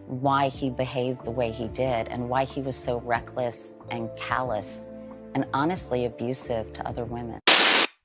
why he behaved the way he did and why he was so reckless and callous and honestly abusive to other women.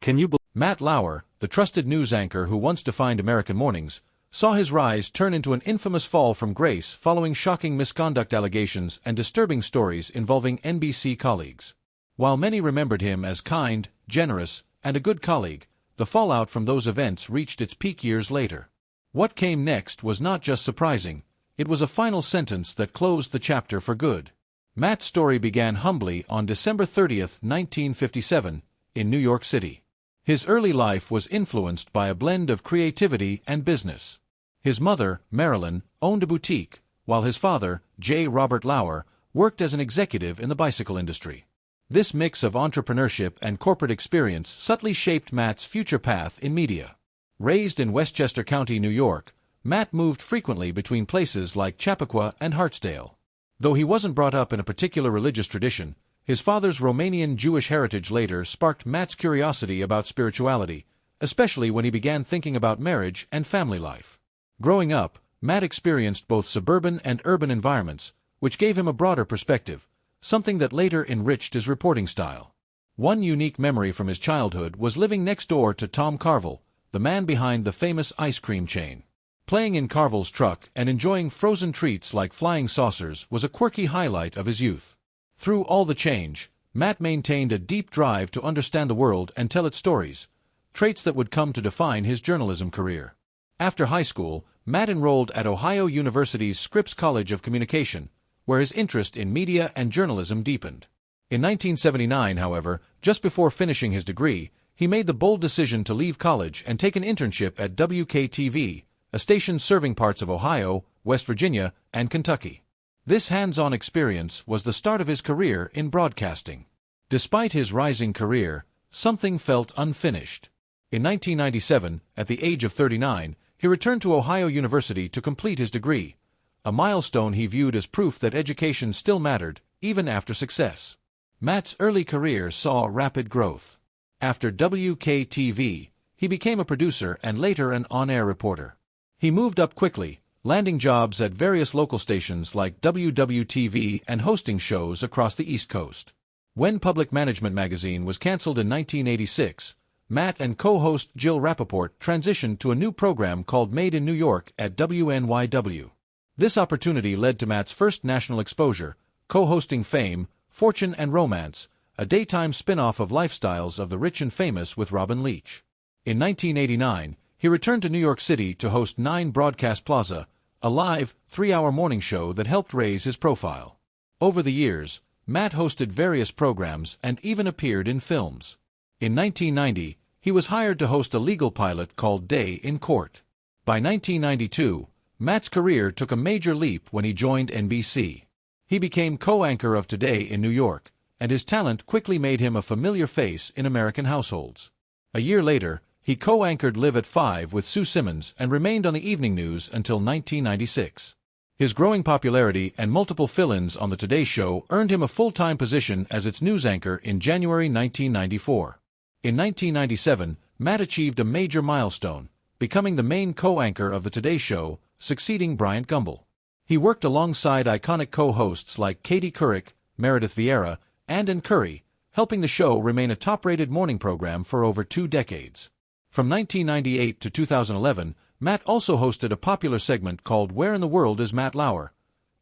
Can you believe Matt Lauer, the trusted news anchor who once defined American mornings, saw his rise turn into an infamous fall from grace following shocking misconduct allegations and disturbing stories involving NBC colleagues. While many remembered him as kind, generous, and a good colleague, the fallout from those events reached its peak years later. What came next was not just surprising, it was a final sentence that closed the chapter for good. Matt's story began humbly on December 30, 1957, in New York City. His early life was influenced by a blend of creativity and business. His mother, Marilyn, owned a boutique, while his father, J. Robert Lauer, worked as an executive in the bicycle industry. This mix of entrepreneurship and corporate experience subtly shaped Matt's future path in media. Raised in Westchester County, New York, Matt moved frequently between places like Chappaqua and Hartsdale. Though he wasn't brought up in a particular religious tradition, his father's Romanian Jewish heritage later sparked Matt's curiosity about spirituality, especially when he began thinking about marriage and family life. Growing up, Matt experienced both suburban and urban environments, which gave him a broader perspective, something that later enriched his reporting style. One unique memory from his childhood was living next door to Tom Carvel, the man behind the famous ice cream chain. Playing in Carvel's truck and enjoying frozen treats like flying saucers was a quirky highlight of his youth. Through all the change, Matt maintained a deep drive to understand the world and tell its stories, traits that would come to define his journalism career. After high school, Matt enrolled at Ohio University's Scripps College of Communication, where his interest in media and journalism deepened. In 1979, however, just before finishing his degree, he made the bold decision to leave college and take an internship at WKTV, a station serving parts of Ohio, West Virginia, and Kentucky. This hands-on experience was the start of his career in broadcasting. Despite his rising career, something felt unfinished. In 1997, at the age of 39, he returned to Ohio University to complete his degree, a milestone he viewed as proof that education still mattered, even after success. Matt's early career saw rapid growth. After WKTV, he became a producer and later an on-air reporter. He moved up quickly, landing jobs at various local stations like WWTV and hosting shows across the East Coast. When Public Management magazine was canceled in 1986, Matt and co-host Jill Rappaport transitioned to a new program called Made in New York at WNYW. This opportunity led to Matt's first national exposure, co-hosting Fame, Fortune and Romance, a daytime spin-off of Lifestyles of the Rich and Famous with Robin Leach. In 1989, he returned to New York City to host 9 Broadcast Plaza, a live, 3-hour morning show that helped raise his profile. Over the years, Matt hosted various programs and even appeared in films. In 1990, he was hired to host a legal pilot called Day in Court. By 1992, Matt's career took a major leap when he joined NBC. He became co-anchor of Today in New York, and his talent quickly made him a familiar face in American households. A year later, he co-anchored Live at 5 with Sue Simmons and remained on the evening news until 1996. His growing popularity and multiple fill-ins on The Today Show earned him a full-time position as its news anchor in January 1994. In 1997, Matt achieved a major milestone, becoming the main co-anchor of The Today Show, succeeding Bryant Gumbel. He worked alongside iconic co-hosts like Katie Couric, Meredith Vieira, and Ann Curry, helping the show remain a top-rated morning program for over 2 decades. From 1998 to 2011, Matt also hosted a popular segment called Where in the World is Matt Lauer?,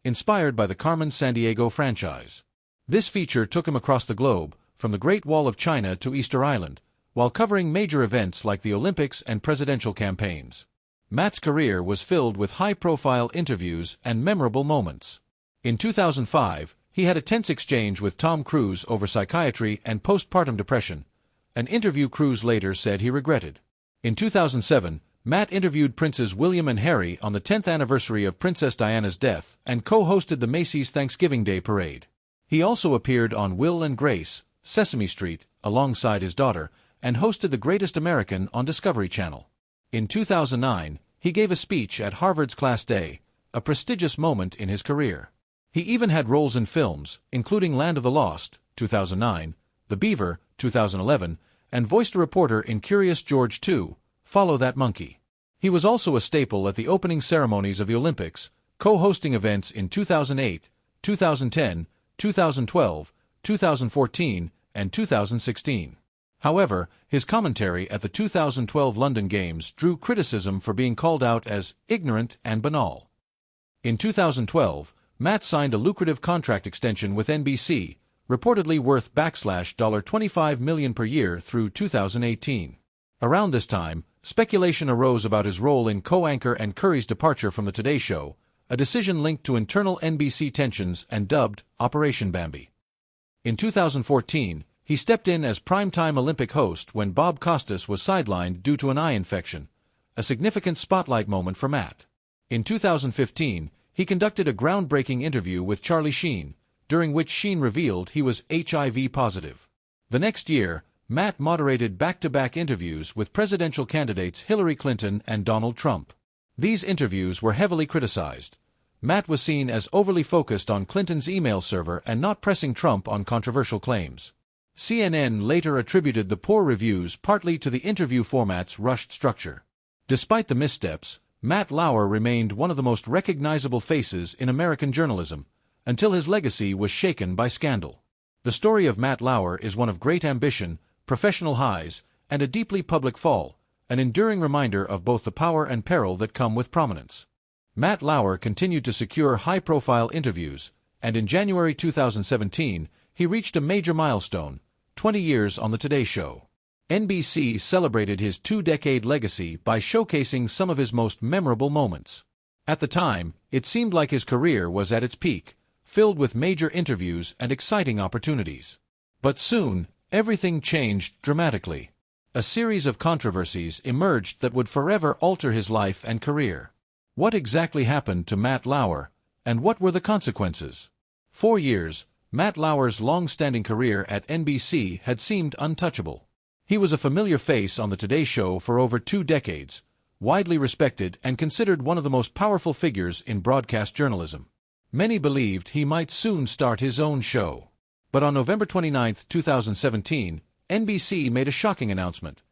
inspired by the Carmen Sandiego franchise. This feature took him across the globe, from the Great Wall of China to Easter Island, while covering major events like the Olympics and presidential campaigns. Matt's career was filled with high-profile interviews and memorable moments. In 2005, he had a tense exchange with Tom Cruise over psychiatry and postpartum depression, an interview Cruise later said he regretted. In 2007, Matt interviewed Princes William and Harry on the 10th anniversary of Princess Diana's death and co-hosted the Macy's Thanksgiving Day Parade. He also appeared on Will and Grace, Sesame Street, alongside his daughter, and hosted The Greatest American on Discovery Channel. In 2009, he gave a speech at Harvard's Class Day, a prestigious moment in his career. He even had roles in films, including Land of the Lost, 2009, The Beaver, 2011, and voiced a reporter in Curious George 2, Follow That Monkey. He was also a staple at the opening ceremonies of the Olympics, co-hosting events in 2008, 2010, 2012, 2014, and 2016. However, his commentary at the 2012 London Games drew criticism for being called out as ignorant and banal. In 2012, Matt signed a lucrative contract extension with NBC, reportedly worth $25 million per year through 2018. Around this time, speculation arose about his role in co-anchor and Curry's departure from the Today Show, a decision linked to internal NBC tensions and dubbed Operation Bambi. In 2014, he stepped in as primetime Olympic host when Bob Costas was sidelined due to an eye infection, a significant spotlight moment for Matt. In 2015, he conducted a groundbreaking interview with Charlie Sheen, during which Sheen revealed he was HIV positive. The next year, Matt moderated back-to-back interviews with presidential candidates Hillary Clinton and Donald Trump. These interviews were heavily criticized. Matt was seen as overly focused on Clinton's email server and not pressing Trump on controversial claims. CNN later attributed the poor reviews partly to the interview format's rushed structure. Despite the missteps, Matt Lauer remained one of the most recognizable faces in American journalism, until his legacy was shaken by scandal. The story of Matt Lauer is one of great ambition, professional highs, and a deeply public fall, an enduring reminder of both the power and peril that come with prominence. Matt Lauer continued to secure high-profile interviews, and in January 2017, he reached a major milestone: 20 years on the Today Show. NBC celebrated his two-decade legacy by showcasing some of his most memorable moments. At the time, it seemed like his career was at its peak, filled with major interviews and exciting opportunities. But soon, everything changed dramatically. A series of controversies emerged that would forever alter his life and career. What exactly happened to Matt Lauer, and what were the consequences? 4 years, Matt Lauer's long-standing career at NBC had seemed untouchable. He was a familiar face on the Today Show for over 2 decades, widely respected and considered one of the most powerful figures in broadcast journalism. Many believed he might soon start his own show. But on November 29, 2017, NBC made a shocking announcement.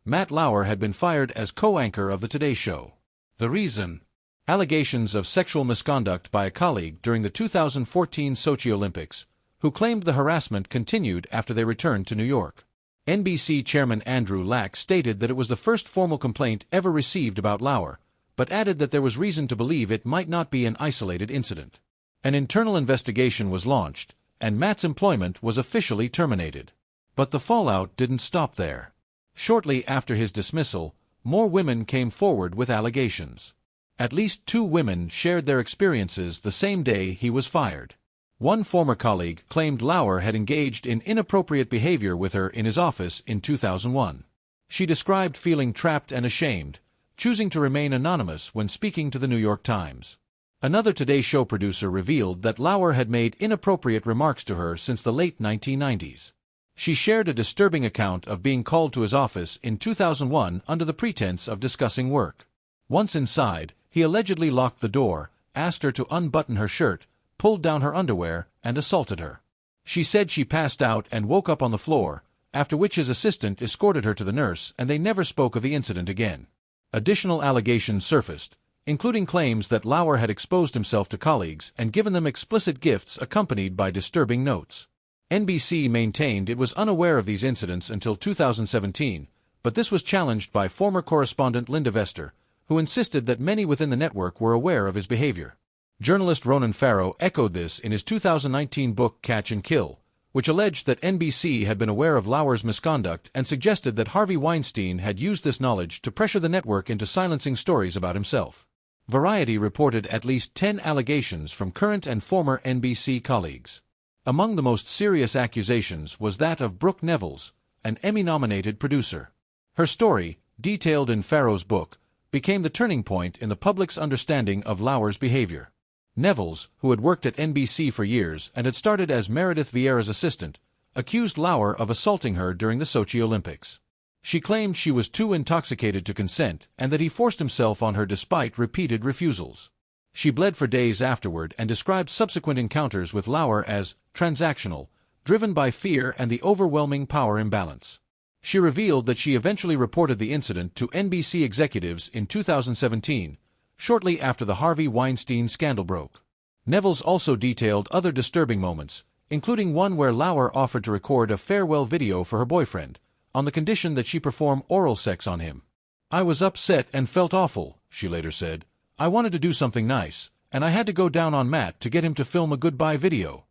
Matt Lauer had been fired as co-anchor of the Today Show. The reason? Allegations of sexual misconduct by a colleague during the 2014 Sochi Olympics, who claimed the harassment continued after they returned to New York. NBC chairman Andrew Lack stated that it was the first formal complaint ever received about Lauer, but added that there was reason to believe it might not be an isolated incident. An internal investigation was launched, and Matt's employment was officially terminated. But the fallout didn't stop there. Shortly after his dismissal, more women came forward with allegations. At least 2 women shared their experiences the same day he was fired. One former colleague claimed Lauer had engaged in inappropriate behavior with her in his office in 2001. She described feeling trapped and ashamed, choosing to remain anonymous when speaking to the New York Times. Another Today Show producer revealed that Lauer had made inappropriate remarks to her since the late 1990s. She shared a disturbing account of being called to his office in 2001 under the pretense of discussing work. Once inside, he allegedly locked the door, asked her to unbutton her shirt, pulled down her underwear, and assaulted her. She said she passed out and woke up on the floor, after which his assistant escorted her to the nurse and they never spoke of the incident again. Additional allegations surfaced, including claims that Lauer had exposed himself to colleagues and given them explicit gifts accompanied by disturbing notes. NBC maintained it was unaware of these incidents until 2017, but this was challenged by former correspondent Linda Vester, who insisted that many within the network were aware of his behavior. Journalist Ronan Farrow echoed this in his 2019 book Catch and Kill, which alleged that NBC had been aware of Lauer's misconduct and suggested that Harvey Weinstein had used this knowledge to pressure the network into silencing stories about himself. Variety reported at least 10 allegations from current and former NBC colleagues. Among the most serious accusations was that of Brooke Nevils, an Emmy-nominated producer. Her story, detailed in Farrow's book, became the turning point in the public's understanding of Lauer's behavior. Nevils, who had worked at NBC for years and had started as Meredith Vieira's assistant, accused Lauer of assaulting her during the Sochi Olympics. She claimed she was too intoxicated to consent and that he forced himself on her despite repeated refusals. She bled for days afterward and described subsequent encounters with Lauer as transactional, driven by fear and the overwhelming power imbalance. She revealed that she eventually reported the incident to NBC executives in 2017, shortly after the Harvey Weinstein scandal broke. Nevels also detailed other disturbing moments, including one where Lauer offered to record a farewell video for her boyfriend, on the condition that she perform oral sex on him. "I was upset and felt awful," she later said. "I wanted to do something nice, and I had to go down on Matt to get him to film a goodbye video."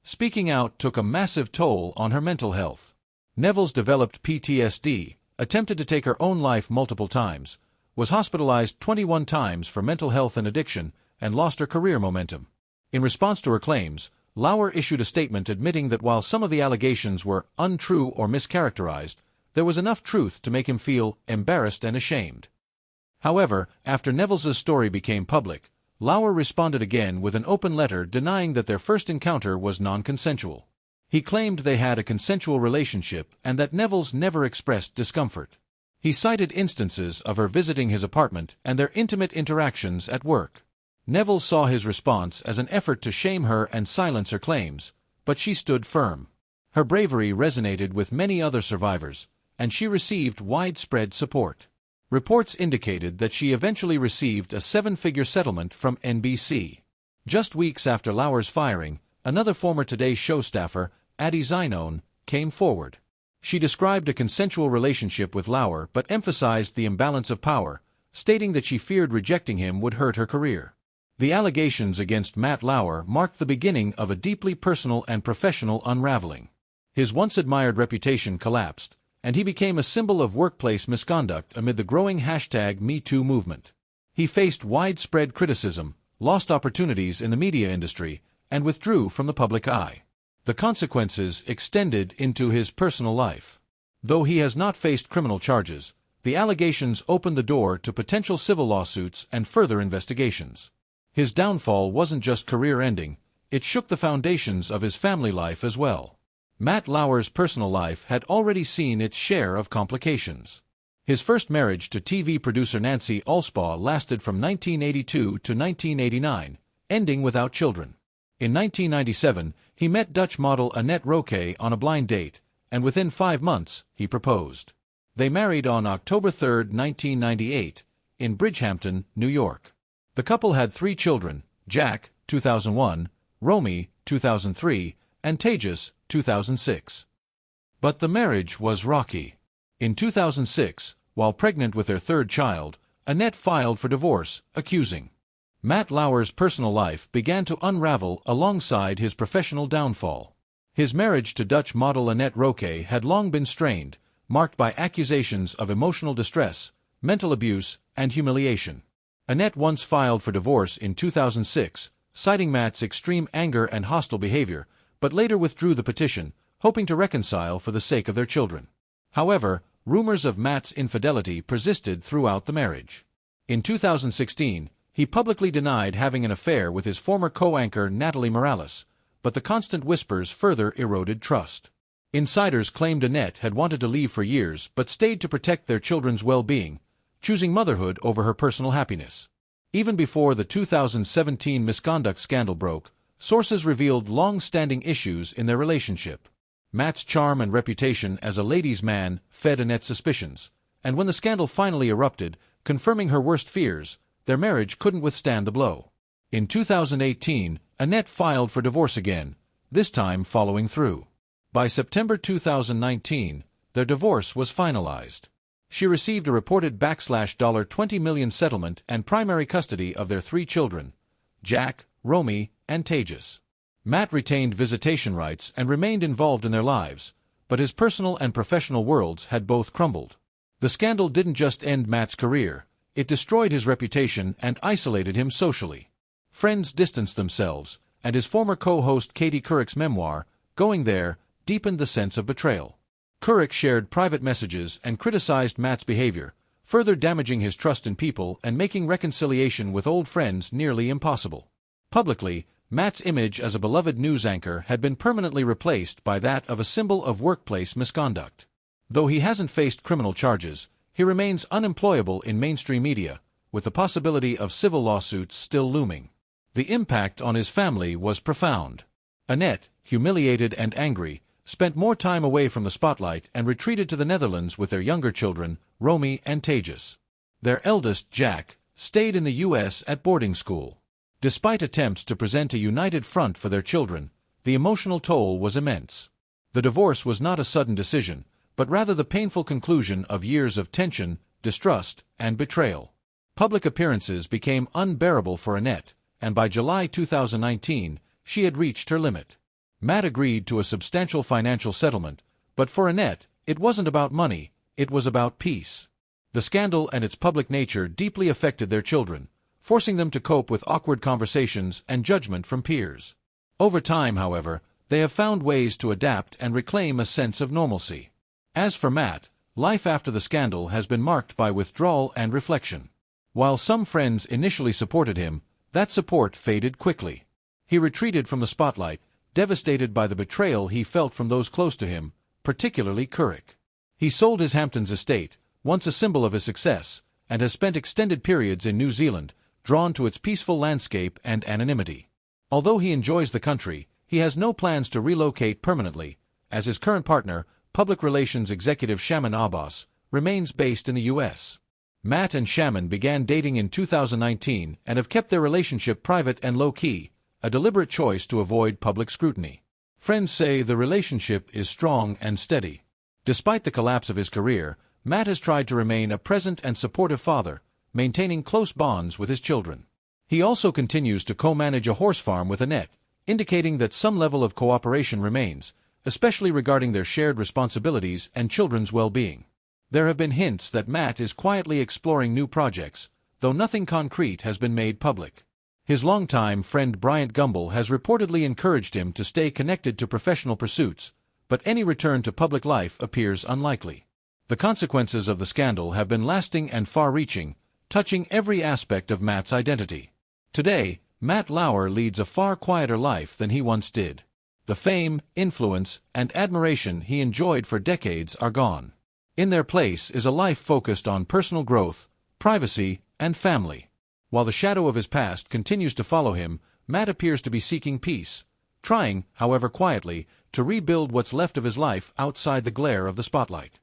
Speaking out took a massive toll on her mental health. Nevels developed PTSD, attempted to take her own life multiple times, was hospitalized 21 times for mental health and addiction, and lost her career momentum. In response to her claims, Lauer issued a statement admitting that while some of the allegations were untrue or mischaracterized, there was enough truth to make him feel embarrassed and ashamed. However, after Nevels' story became public, Lauer responded again with an open letter denying that their first encounter was non-consensual. He claimed they had a consensual relationship and that Nevels never expressed discomfort. He cited instances of her visiting his apartment and their intimate interactions at work. Nevels saw his response as an effort to shame her and silence her claims, but she stood firm. Her bravery resonated with many other survivors, and she received widespread support. Reports indicated that she eventually received a 7-figure settlement from NBC. Just weeks after Lauer's firing, another former Today Show staffer, Addie Zinone, came forward. She described a consensual relationship with Lauer but emphasized the imbalance of power, stating that she feared rejecting him would hurt her career. The allegations against Matt Lauer marked the beginning of a deeply personal and professional unraveling. His once-admired reputation collapsed, and he became a symbol of workplace misconduct amid the growing #MeToo movement. He faced widespread criticism, lost opportunities in the media industry, and withdrew from the public eye. The consequences extended into his personal life. Though he has not faced criminal charges, the allegations opened the door to potential civil lawsuits and further investigations. His downfall wasn't just career-ending, it shook the foundations of his family life as well. Matt Lauer's personal life had already seen its share of complications. His first marriage to TV producer Nancy Alspaugh lasted from 1982 to 1989, ending without children. In 1997, he met Dutch model Annette Roque on a blind date, and within 5 months, he proposed. They married on October 3, 1998, in Bridgehampton, New York. The couple had 3 children, Jack, 2001, Romy, 2003, and Tejas, 2006. But the marriage was rocky. In 2006, while pregnant with their 3rd child, Annette filed for divorce, accusing. Matt Lauer's personal life began to unravel alongside his professional downfall. His marriage to Dutch model Annette Roque had long been strained, marked by accusations of emotional distress, mental abuse, and humiliation. Annette once filed for divorce in 2006, citing Matt's extreme anger and hostile behavior, but later withdrew the petition, hoping to reconcile for the sake of their children. However, rumors of Matt's infidelity persisted throughout the marriage. In 2016, he publicly denied having an affair with his former co-anchor Natalie Morales, but the constant whispers further eroded trust. Insiders claimed Annette had wanted to leave for years but stayed to protect their children's well-being, choosing motherhood over her personal happiness. Even before the 2017 misconduct scandal broke, sources revealed long-standing issues in their relationship. Matt's charm and reputation as a ladies' man fed Annette's suspicions, and when the scandal finally erupted, confirming her worst fears, their marriage couldn't withstand the blow. In 2018, Annette filed for divorce again, this time following through. By September 2019, their divorce was finalized. She received a reported $20 million settlement and primary custody of their 3 children, Jack, Romy, and Tejas. Matt retained visitation rights and remained involved in their lives, but his personal and professional worlds had both crumbled. The scandal didn't just end Matt's career, it destroyed his reputation and isolated him socially. Friends distanced themselves, and his former co-host Katie Couric's memoir, Going There, deepened the sense of betrayal. Couric shared private messages and criticized Matt's behavior, further damaging his trust in people and making reconciliation with old friends nearly impossible. Publicly, Matt's image as a beloved news anchor had been permanently replaced by that of a symbol of workplace misconduct. Though he hasn't faced criminal charges, he remains unemployable in mainstream media, with the possibility of civil lawsuits still looming. The impact on his family was profound. Annette, humiliated and angry, spent more time away from the spotlight and retreated to the Netherlands with their younger children, Romy and Tejas. Their eldest, Jack, stayed in the U.S. at boarding school. Despite attempts to present a united front for their children, the emotional toll was immense. The divorce was not a sudden decision, but rather the painful conclusion of years of tension, distrust, and betrayal. Public appearances became unbearable for Annette, and by July 2019, she had reached her limit. Matt agreed to a substantial financial settlement, but for Annette, it wasn't about money, it was about peace. The scandal and its public nature deeply affected their children, forcing them to cope with awkward conversations and judgment from peers. Over time, however, they have found ways to adapt and reclaim a sense of normalcy. As for Matt, life after the scandal has been marked by withdrawal and reflection. While some friends initially supported him, that support faded quickly. He retreated from the spotlight, devastated by the betrayal he felt from those close to him, particularly Couric. He sold his Hamptons estate, once a symbol of his success, and has spent extended periods in New Zealand, drawn to its peaceful landscape and anonymity. Although he enjoys the country, he has no plans to relocate permanently, as his current partner, public relations executive Shaman Abbas, remains based in the U.S. Matt and Shaman began dating in 2019 and have kept their relationship private and low-key, a deliberate choice to avoid public scrutiny. Friends say the relationship is strong and steady. Despite the collapse of his career, Matt has tried to remain a present and supportive father, maintaining close bonds with his children. He also continues to co-manage a horse farm with Annette, indicating that some level of cooperation remains, especially regarding their shared responsibilities and children's well-being. There have been hints that Matt is quietly exploring new projects, though nothing concrete has been made public. His longtime friend Bryant Gumbel has reportedly encouraged him to stay connected to professional pursuits, but any return to public life appears unlikely. The consequences of the scandal have been lasting and far-reaching, touching every aspect of Matt's identity. Today, Matt Lauer leads a far quieter life than he once did. The fame, influence, and admiration he enjoyed for decades are gone. In their place is a life focused on personal growth, privacy, and family. While the shadow of his past continues to follow him, Matt appears to be seeking peace, trying, however quietly, to rebuild what's left of his life outside the glare of the spotlight.